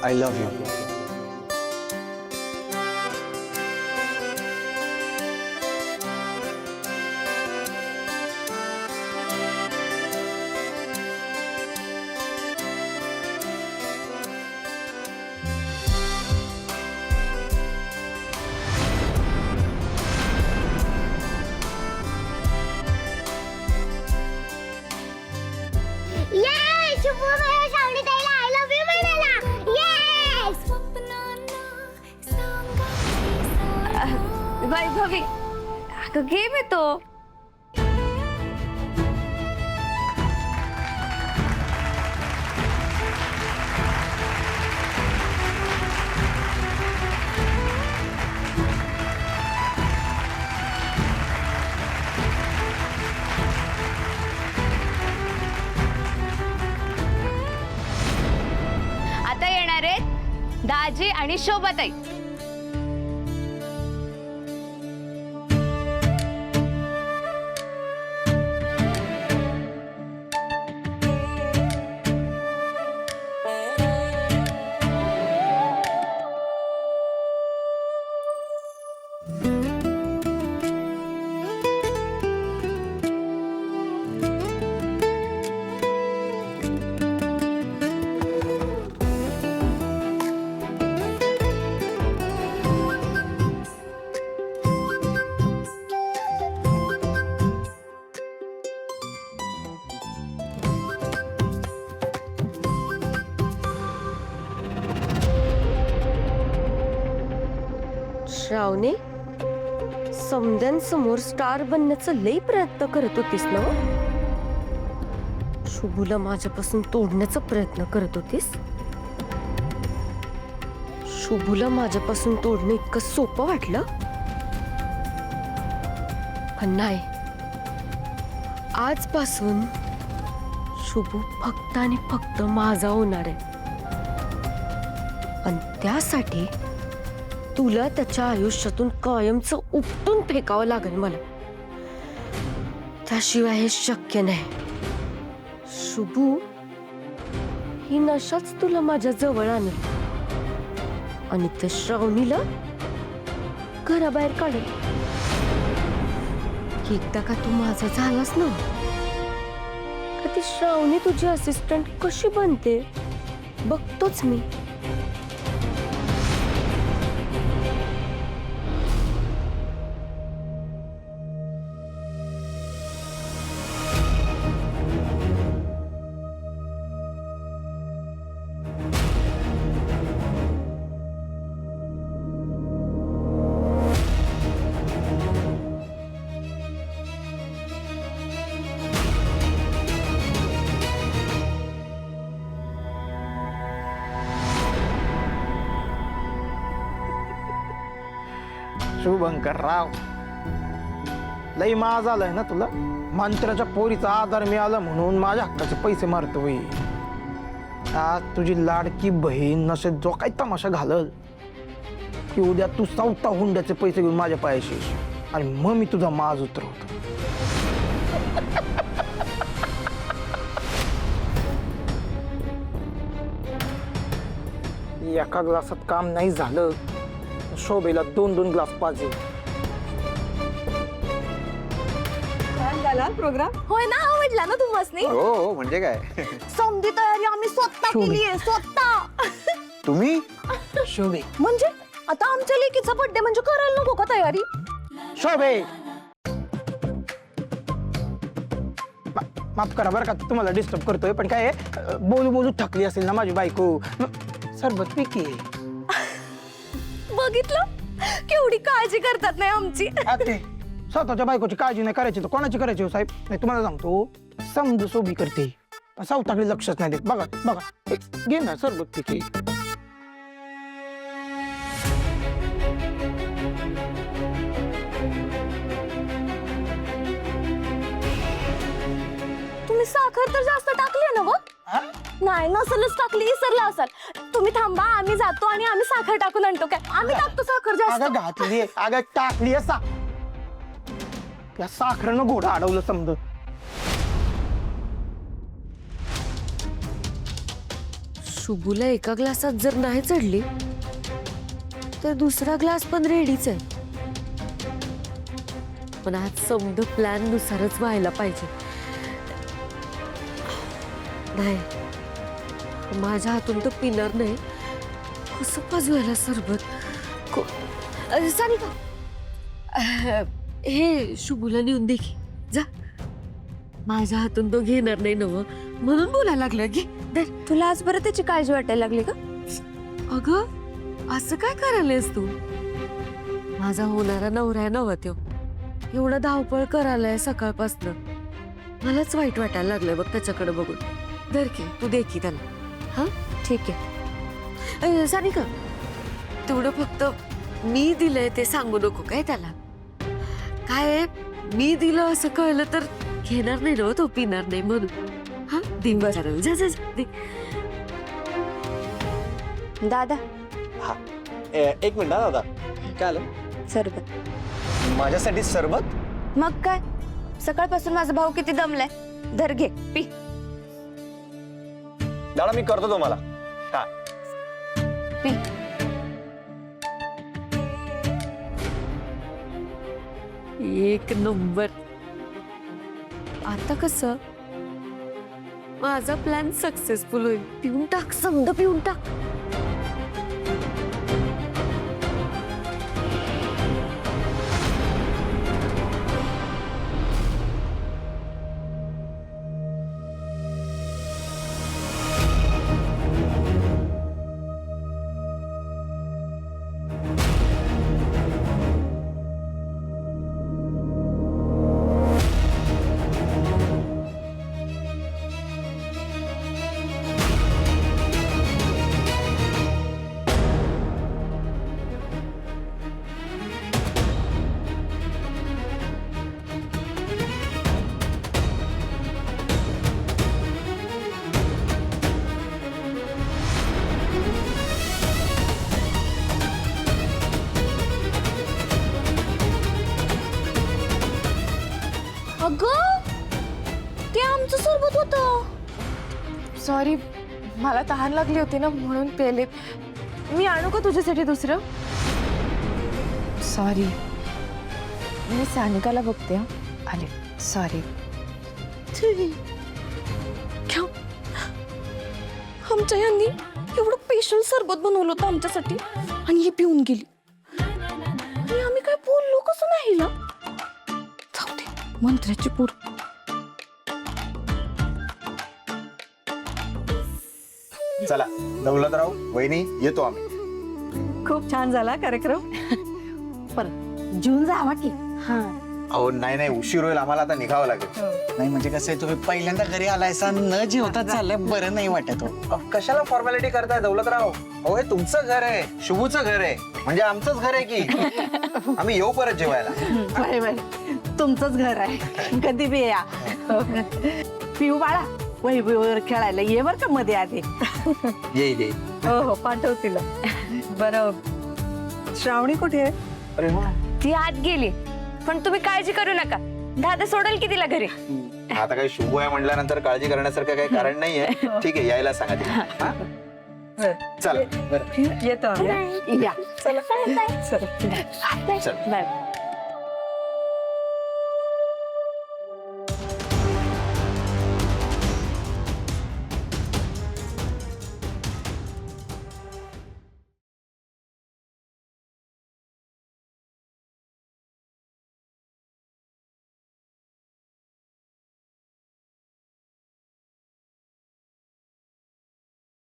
I love you. Vaibhavi अगं game आहे तो. आता येणार आहेत दाजी आणि शोभाताई. श्रावणी, समद्यांसमोर स्टार बनण्याचा लई प्रयत्न करत होतीस ना? शुभूला माझ्यापासून तोडण्याचा प्रयत्न करत होतीस? शुभूला माझ्यापासून तोडणं इतकं सोपं वाटलं? पण नाही, आजपासून शुभू फक्त आणि फक्त माझा होणार आहे. आणि त्यासाठी तुला त्याच्या आयुष्यातून कायमचं उपटून फेकावं लागेल मला. त्याशिवाय हे शक्य नाही. शुभू ही नशाच तुला माझ्या जवळ आणेल आणि त्या श्रावणीला घराबाहेर काढेल. एकदा का तू माझा झालास ना, का ती श्रावणी तुझी असिस्टंट कशी बनते बघतोच मी. शुभंकर राव, लई माज आलाय ना तुला. मंत्र्याच्या पोरीचा आधार मिळाला म्हणून माझ्या हक्काचे पैसे मारतोय. आज तुझी लाडकी बहीण नशेत जो काही तमाशा घालल की उद्या तू सावता हुंड्याचे पैसे घेऊन माझ्या पायाशी आणि मग मी तुझा माज उतरवतो. एका ग्लासात काम नाही झालं, शोभेला 2-2 ग्लास पाहिजे. प्रोग्राम होय ना, आवडला ना तुम्हाला? हो म्हणजे काय. समधी तयारी आम्ही स्वतः केली आहे, स्वतः. तुम्ही शोभे म्हणजे आता आमच्या लेकीचा बर्थडे म्हणजे करायला नको का तयारी? शोभे माफ करा बरं का तुम्हाला डिस्टर्ब करतोय, पण काय बोलू बोलू थकली असेल ना माझी बायको. सरबत पी की. बघितलं केवढी काळजी करतात नाही आमची. स्वतःच्या बायकोची काळजी नाही करायची तर कोणाची करायची हो साहेब? नाही तुम्हाला सांगतो, समज सोबी करते सावताकडे लक्षच नाही देत. बघा बघा, घे ना सरबत पी की. तुम्ही साखर तर जास्त टाकली ना? नाही नसलच टाकली, इसरला असाल. तुम्ही थांबा, आम्ही जातो आणि आम्ही साखर टाकून आणतो. काय आम्ही टाकतो साखर जास्त. अगं घातली, अगं टाकली असा त्या साखरेनं घोडा अडवलं समज. शुभूला एका ग्लासात जर नाही चढली तर दुसरा ग्लास पण रेडीच आहे. पण आज समज प्लॅन नुसारच व्हायला पाहिजे. नाही माझ्या हातून तर पिणार नाही. कसं पाजवायला सरबत सानिका हे शुभूला नेऊन दे की जा. माझ्या हातून तो घेणार नाही नव म्हणून बोलायला लागलं की तुला आज बरं त्याची काळजी वाटायला लागली का? अगं असं काय करायलास तू? माझा होणारा नवरा नव्हा त्यो एवढा धावपळ करायलाय सकाळपासनं. मलाच वाईट वाटायला लागलंय बघ त्याच्याकडे बघून. धर की तू दे की त्याला. हा ठीक आहे. सानिका तेवढं फक्त मी दिलंय ते सांगू नको काय त्याला. काय मी दिलं असं कळलं तर घेणार नाही ना तो, पिणार नाही म्हणून. हा दिन बरं जा जा दे. दादा हा एक मिनिट दादा. काय आलं? सरबत. माझ्यासाठी सरबत? मग काय, सकाळपासून माझा भाऊ किती दमलाय. धर घे पी. दादा मी करतो तुम्हाला. हा पी. एक नंबर. आता कसं माझा प्लॅन सक्सेसफुल होईल. पिऊन टाक समद पिऊन टाक. अगं ते आमचं सरबत होतं. सॉरी, मला तहान लागली होती ना म्हणून पेले. मी आणू का तुझ्यासाठी दुसरं? सॉरी, मी सानिकाला बघते. आले. सॉरी. आमच्या यांनी एवढं स्पेशल सरबत बनवलं होतं आमच्यासाठी आणि हे पिऊन गेली. आणि आम्ही काय बोललो कसं नाही ना. जाऊ दे, मंत्र्याची पूर. चला दौलतराव वहिनी येतो आम्ही. खूप छान झाला कार्यक्रम. पण जून जावा की. अहो नाही उशीर होईल आम्हाला, आता निघावं लागेल. नाही म्हणजे कसं आहे, तुम्ही पहिल्यांदा घरी आलायसा न जेवता चाललंय बरं नाही वाटत हो. कशाला फॉर्मॅलिटी करताय दौलतराव? अहो हे तुमचं घर आहे, शुभूचं घर आहे, म्हणजे आमचंच घर आहे की. आम्ही येऊ परत जेवायला. तुमचंच घर आहे, कधी बी या. पिऊ बाळा वैभवीवर खेळायला ये बर का मध्ये आधी. येईल. हो हो पाठव तिला. बरं श्रावणी कुठे आहे? अरे ती आत गेली, पण तुम्ही काळजी करू नका. दादा सोडेल की तिला घरी. आता काही शुभ आहे म्हटल्यानंतर काळजी करण्यासारखं काही कारण नाहीये. ठीक आहे, यायला सांगा तिला. हा? चला येतो आम्ही. या. चला. चल. बाय.